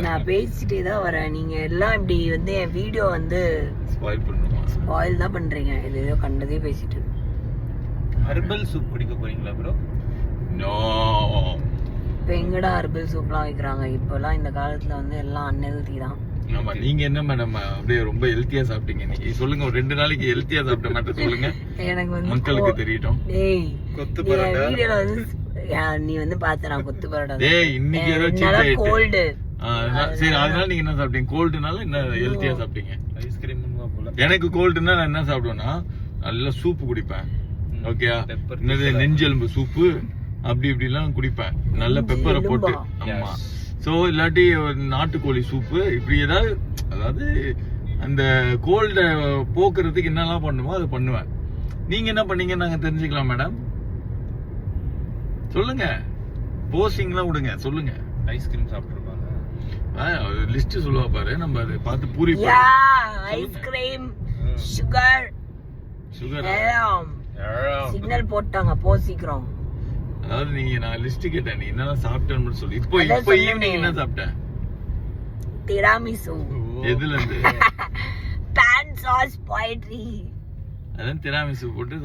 நான் பேசிட்டே தான் வரேன். நீங்க எல்லாம் இப்படி வந்து என் வீடியோ வந்து ஸ்பாயில் தான் பண்றீங்க. இது ஏதோ கண்டதே பேசிட்டு. ஹெர்பல் சூப் குடிக்க போறீங்களா ப்ரோ? நோ. இப்போ எங்கடா ஹெர்பல் சூப்லாம் வைக்கிறாங்க? இப்போலாம் இந்த காலத்துல வந்து எல்லாம் அன்ஹெல்தி தான். ஆமா, நீங்க என்ன மேடம் அப்படியே ரொம்ப ஹெல்த்தியா சாப்பிட்டீங்க இன்னைக்கு? சொல்லுங்க, ஒரு 2 நாளைக்கு ஹெல்த்தியா சாப்பிட்ட மாட்டேன் சொல்லுங்க. எனக்கு வந்து மக்களுக்கு தெரியட்டும். டேய், கொத்து பரோட்டா வீடியோல வந்து நீ வந்து பாத்த நான் கொத்து பரோட்டா. டேய், இன்னைக்கு ஏதோ சீட் கோல்டு. சரி, அதனால நீங்க என்ன சாப்பிட்டீங்க? கோல்டுனால என்ன ஹெல்த்தியா சாப்பிட்டீங்க? ஐஸ்கிரீம் போல. எனக்கு கோல்டுனா நான் என்ன சாப்பிடுவேன்னா நல்ல சூப்பு குடிப்பேன். ஓகேயா? என்னது நெஞ்செலும்பு சூப்பு அப்படி இப்படிலாம் குடிப்பேன், நல்ல பெப்பரை போட்டு. ஆமா. சோ இல்லாட்டி நாட்டுக்கோழி சூப்பு இப்படி ஏதாவது, அதாவது அந்த கோல்ட போக்குறதுக்கு என்னெல்லாம் பண்ணுமோ அதை பண்ணுவேன். நீங்க என்ன பண்ணீங்க நாங்க தெரிஞ்சுக்கலாம் மேடம்? சொல்லுங்க, போஸ்டிங்லாம் விடுங்க, சொல்லுங்க. ஐஸ்கிரீம் சாப்பிட்டுருப்பாங்க, லிஸ்ட் சொல்லுவா பாரு, நம்ம அதை பார்த்து puri ice cream, sugar sugar signal போட்டாங்க, போ சீக்கிரம். அதாவது நீங்க நான் லிஸ்ட் கேட்டேன், நீ என்னெல்லாம் சாப்பிட்டேன்னு சொல்லி. இப்போ ஈவினிங் என்ன சாப்பிட்டேன்? டிராமிசு. எதுல இருந்து? பான் சாஸ் போயிட்ரி. அதான் டிராமிசு போட்டு